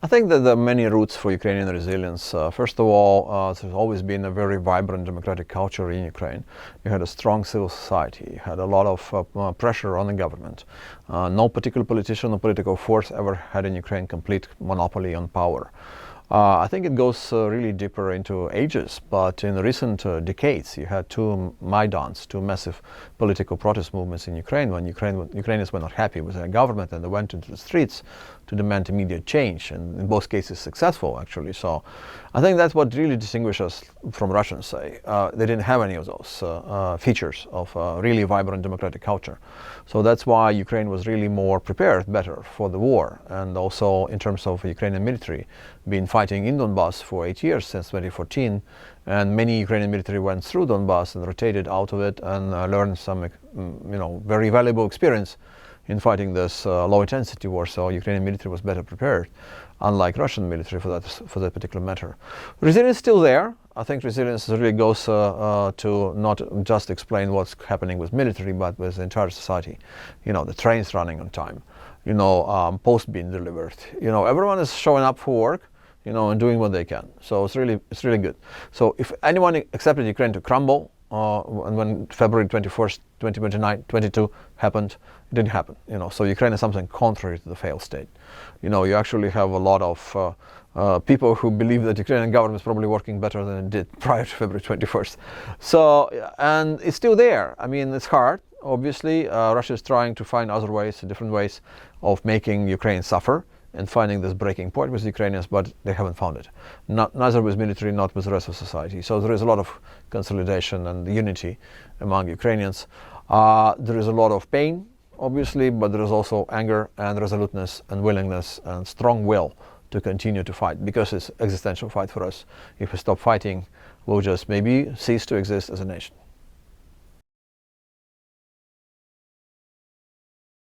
I think that there are many roots for Ukrainian resilience. First of all, there's always been a very vibrant democratic culture in Ukraine. You had a strong civil society, you had a lot of pressure on the government. No particular politician or political force ever had in Ukraine complete monopoly on power. I think it goes really deeper into ages, but in recent decades you had two Maidans, two massive political protest movements in Ukraine when Ukrainians were not happy with their government and they went into the streets to demand immediate change, and in both cases successful actually. So I think that's what really distinguishes us from Russians, say. They didn't have any of those features of really vibrant democratic culture. So that's why Ukraine was really more prepared, better for the war, and also in terms of Ukrainian military, been fighting in Donbass for 8 years since 2014, and many Ukrainian military went through Donbass and rotated out of it and learned some, very valuable experience in fighting this low-intensity war. So Ukrainian military was better prepared, unlike Russian military for that particular matter. Resilience is still there. I think resilience really goes to not just explain what's happening with military, but with the entire society. The trains running on time, post being delivered. Everyone is showing up for work, and doing what they can. So it's really good. So if anyone accepted Ukraine to crumble, and when February 21st, 2022 happened, it didn't happen. So Ukraine is something contrary to the failed state. You actually have a lot of people who believe that the Ukrainian government is probably working better than it did prior to February 21st. So, and it's still there. I mean, it's hard. Obviously, Russia is trying to find other ways, different ways of making Ukraine suffer and finding this breaking point with the Ukrainians, but they haven't found it. Neither with military, not with the rest of society. So there is a lot of consolidation and unity among Ukrainians. There is a lot of pain, obviously, but there is also anger and resoluteness and willingness and strong will to continue to fight, because it's an existential fight for us. If we stop fighting, we'll just maybe cease to exist as a nation.